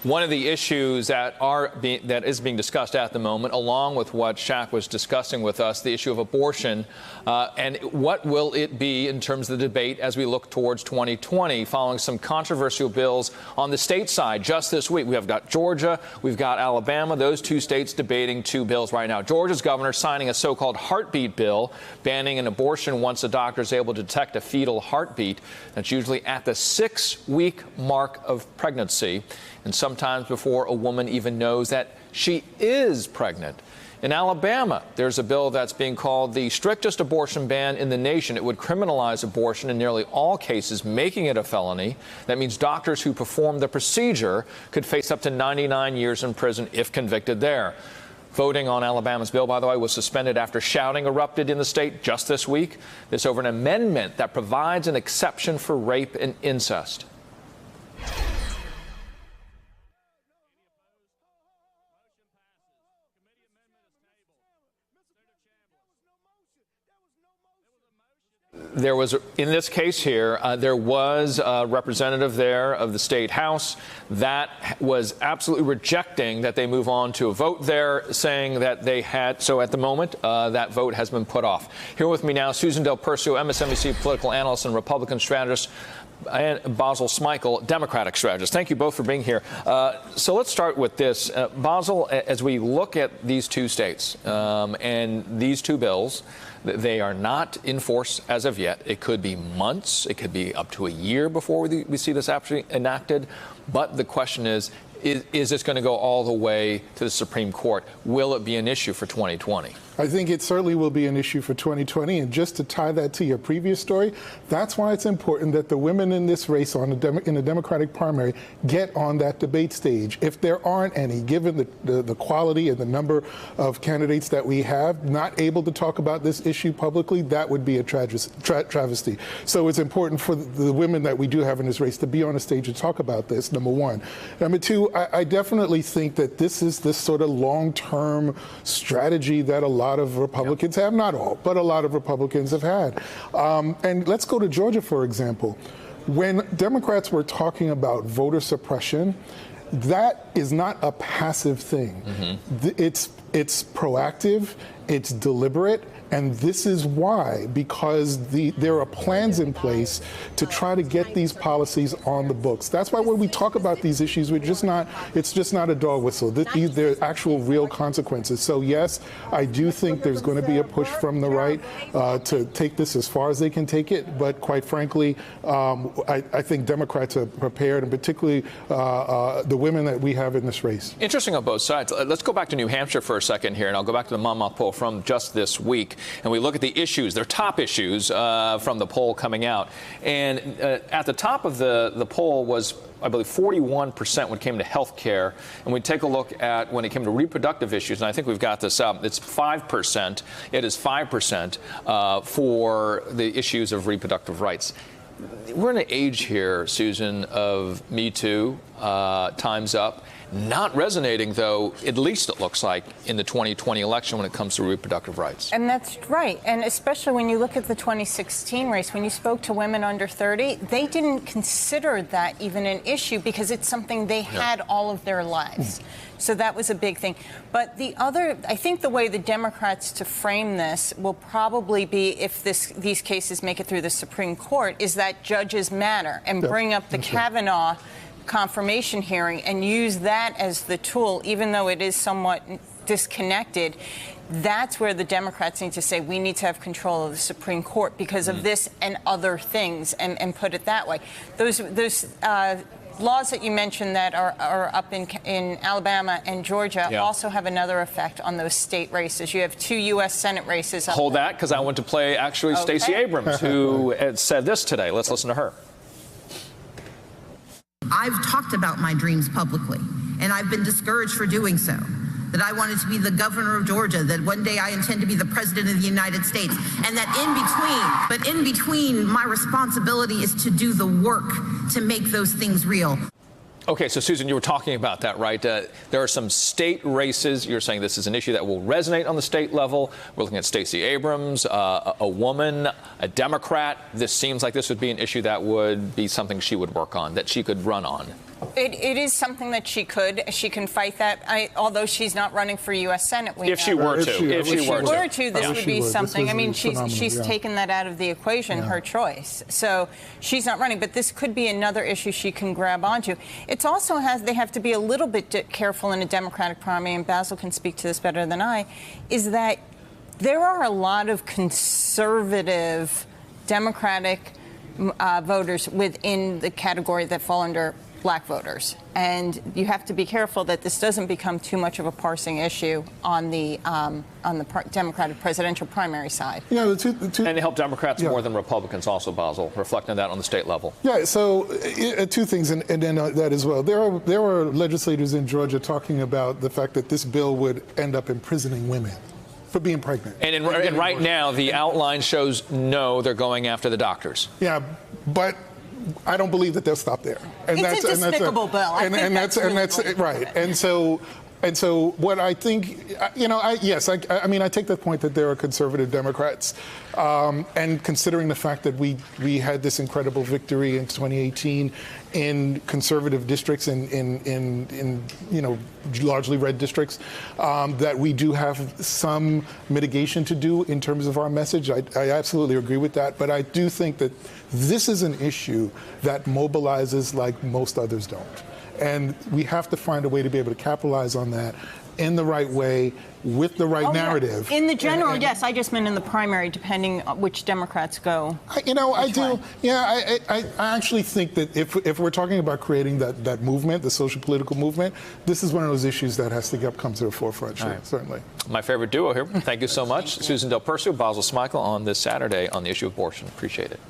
One of the issues that is being discussed at the moment, along with what Shaq was discussing with us, the issue of abortion, and what will it be in terms of the debate as we look towards 2020, following some controversial bills on the state side just this week. We have got Georgia, we've got Alabama, those two states debating two bills right now. Georgia's governor signing a so-called heartbeat bill, banning an abortion once a doctor is able to detect a fetal heartbeat. That's usually at the 6-week mark of pregnancy, and sometimes before a woman even knows that she is pregnant. In Alabama, there's a bill that's being called the strictest abortion ban in the nation. It would criminalize abortion in nearly all cases, making it a felony. That means doctors who perform the procedure could face up to 99 years in prison if convicted there. Voting on Alabama's bill, by the way, was suspended after shouting erupted in the state just this week. This over an amendment that provides an exception for rape and incest. There was, in this case here, there was a representative there of the state house that was absolutely rejecting that they move on to a vote there, saying that they had. So at the moment, that vote has been put off. Here with me now, Susan Del Percio, MSNBC political analyst and Republican strategist, and Basil Smikle, Democratic strategist. Thank you both for being here. So let's start with this. Basil, as we look at these two states and these two bills, they are not in force as of yet. It could be months. It could be up to a year before we see this actually enacted. But the question is this going to go all the way to the Supreme Court? Will it be an issue for 2020? I think it certainly will be an issue for 2020. And just to tie that to your previous story, that's why it's important that the women in this race in the Democratic primary get on that debate stage. If there aren't any, given the quality and the number of candidates that we have not able to talk about this issue publicly, that would be a travesty. So it's important for the women that we do have in this race to be on a stage and talk about this, number one. Number two, I definitely think that this is this sort of long-term strategy that a lot of Republicans have, not all, but a lot of Republicans have had. And let's go to Georgia, for example. When Democrats were talking about voter suppression, that is not a passive thing. Mm-hmm. It's proactive, it's deliberate, and this is why, because there are plans in place to try to get these policies on the books. That's why when we talk about these issues, it's just not a dog whistle. There are actual real consequences. So yes, I do think there's going to be a push from the right to take this as far as they can take it. But quite frankly, I think Democrats are prepared, and particularly the women that we have in this race. Interesting on both sides. Let's go back to New Hampshire for a second here, and I'll go back to the Monmouth poll from just this week. And we look at the issues, their top issues from the poll coming out. And at the top of the poll was, I believe, 41% when it came to health care. And we take a look at when it came to reproductive issues, and I think we've got this up, it's 5%. It is 5% for the issues of reproductive rights. We're in an age here, Susan, of Me Too, Time's Up. Not resonating, though, at least it looks like, in the 2020 election when it comes to reproductive rights. And that's right. And especially when you look at the 2016 race, when you spoke to women under 30, they didn't consider that even an issue because it's something they had all of their lives. So that was a big thing. But I think the way the Democrats to frame this will probably be, if these cases make it through the Supreme Court, is that judges matter and bring up the Kavanaugh confirmation hearing and use that as the tool, even though it is somewhat disconnected. That's where the Democrats need to say we need to have control of the Supreme Court because of this and other things, and put it that way. Those laws that you mentioned that are up in Alabama and Georgia also have another effect on those state races. You have 2 U.S. Senate races. Hold that, because I want to play actually Stacey Abrams, who had said this today. Let's listen to her. I've talked about my dreams publicly, and I've been discouraged for doing so. That I wanted to be the governor of Georgia, that one day I intend to be the president of the United States, and that in between, my responsibility is to do the work to make those things real. Okay, so Susan, you were talking about that, right? There are some state races. You're saying this is an issue that will resonate on the state level. We're looking at Stacey Abrams, a woman, a Democrat. This seems like this would be an issue that would be something she would work on, that she could run on. It is something that she can fight that. Although she's not running for U.S. Senate, if she were to, this would be something. I mean, she's taken that out of the equation, her choice. So she's not running, but this could be another issue she can grab onto. It's also they have to be a little bit careful in a Democratic primary, and Basil can speak to this better than I, is that there are a lot of conservative Democratic voters within the category that fall under black voters, and you have to be careful that this doesn't become too much of a parsing issue on the Democratic presidential primary side. Yeah, and they help Democrats more than Republicans also, Basil, reflecting that on the state level. Yeah, so two things, and then that as well. There are legislators in Georgia talking about the fact that this bill would end up imprisoning women for being pregnant. And right now, the outline shows no, they're going after the doctors. Yeah, but I don't believe that they'll stop there. And it's a despicable bill. And that's right. And so what I think, I mean, I take the point that there are conservative Democrats, and considering the fact that we had this incredible victory in 2018 in conservative districts, in largely red districts, that we do have some mitigation to do in terms of our message. I absolutely agree with that, but I do think that this is an issue that mobilizes like most others don't. And we have to find a way to be able to capitalize on that in the right way, with the right narrative. In the general, yes. I just meant in the primary, depending on which Democrats go. I do. Yeah, I actually think that if we're talking about creating that movement, the social political movement, this is one of those issues that has to come to the forefront, certainly. My favorite duo here. Thank you so much. Susan Del Percio, Basil Smikle on this Saturday on the issue of abortion. Appreciate it.